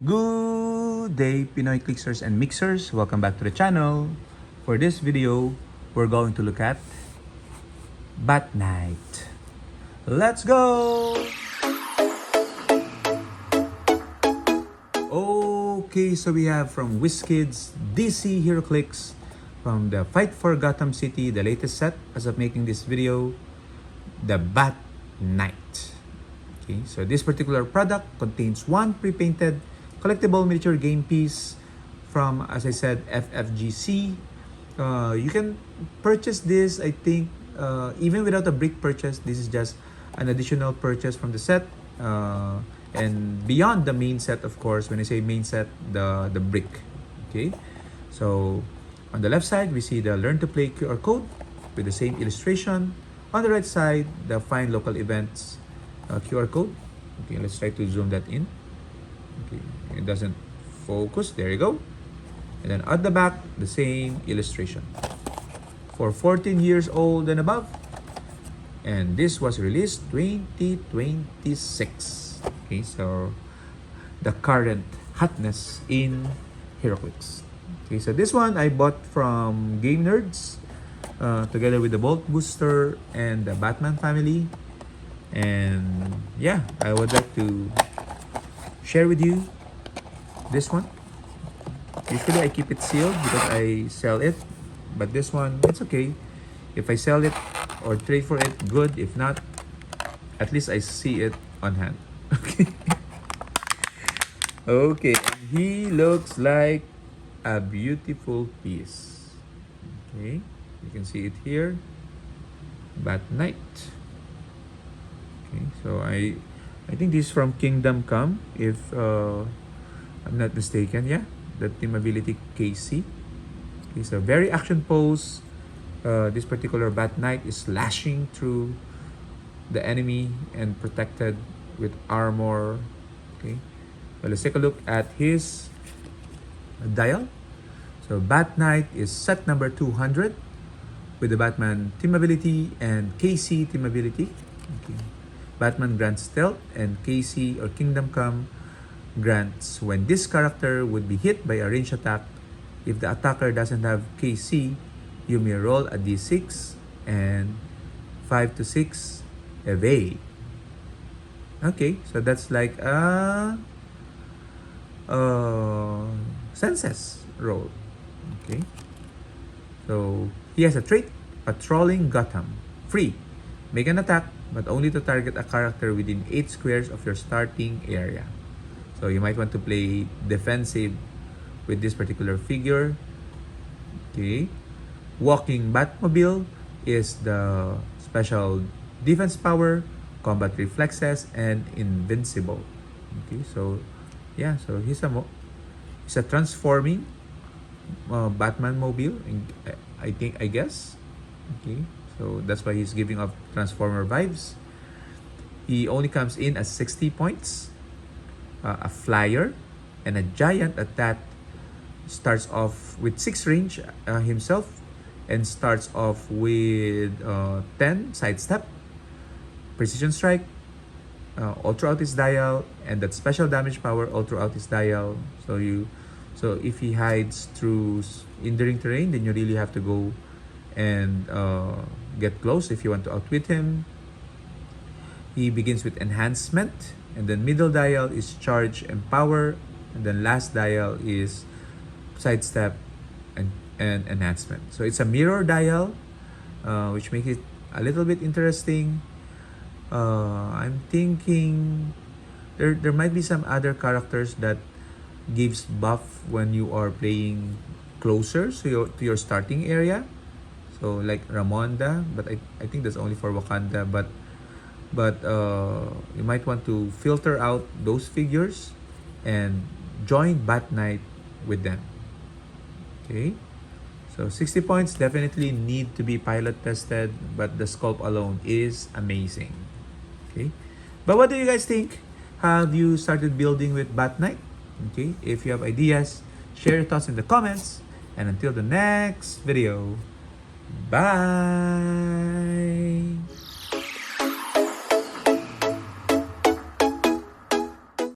Good day, Pinoy Clicksers and Mixers. Welcome back to the channel. For this video, we're going to look at Bat Night. Let's go! Okay, so we have from WizKids, DC Heroclix, from the Fight for Gotham City, the latest set as of making this video, the Bat Night. Okay, so this particular product contains one pre-painted collectible miniature game piece from, as I said, FFGC. You can purchase this, I think, even without a brick purchase. This is just an additional purchase from the set. And beyond the main set, of course, when I say main set, the brick. Okay, so on the left side, we see the Learn to Play QR code with the same illustration. On the right side, the Find Local Events QR code. Okay, let's try to zoom that in. Okay, it doesn't focus. There you go. And then at the back, the same illustration. For 14 years old and above. And this was released 2026. Okay, so the current hotness in Heroclix. Okay, so this one I bought from Game Nerds together with the Bolt Booster and the Batman family. And yeah, I would like to share with you this one. Usually I keep it sealed because I sell it, but this one, it's okay. If I sell it or trade for it, good. If not, at least I see it on hand. Okay. Okay, he looks like a beautiful piece. Okay, you can see it here. Bat Night. Okay, so I think this is from Kingdom Come, if I'm not mistaken. Yeah, the team ability KC. It's a very action pose. This particular Bat Knight is slashing through the enemy and protected with armor. Okay, well, let's take a look at his dial. So Bat Knight is set number 200 with the Batman team ability and KC team ability. Okay. Batman grants stealth and KC or Kingdom Come grants when this character would be hit by a ranged attack. If the attacker doesn't have KC, you may roll a d6 and 5 to 6 evade. Okay, so that's like a senses roll. Okay, so he has a trait, patrolling Gotham. Free. Make an attack, but only to target a character within 8 squares of your starting area. So you might want to play defensive with this particular figure. Okay. Walking Batmobile is the special defense power, combat reflexes, and invincible. Okay, so yeah, so he's a transforming Batman mobile, I guess. Okay, so that's why he's giving off Transformer vibes. He only comes in as 60 points, a flyer, and a giant that starts off with 6 range himself, and starts off with 10 sidestep, precision strike, all throughout his dial, and that special damage power all throughout his dial. So if he hides through enduring terrain, then you really have to go and get close if you want to outwit him. He begins with enhancement, and then middle dial is charge and power, and then last dial is sidestep and enhancement. So it's a mirror dial, which makes it a little bit interesting. I'm thinking there might be some other characters that gives buff when you are playing closer to your starting area. So like Ramonda, but I think that's only for Wakanda. But you might want to filter out those figures and join Bat Knight with them. Okay, so 60 points definitely need to be pilot tested, but the sculpt alone is amazing. Okay, but what do you guys think? Have you started building with Bat Knight? Okay, if you have ideas, share your thoughts in the comments. And until the next video, bye!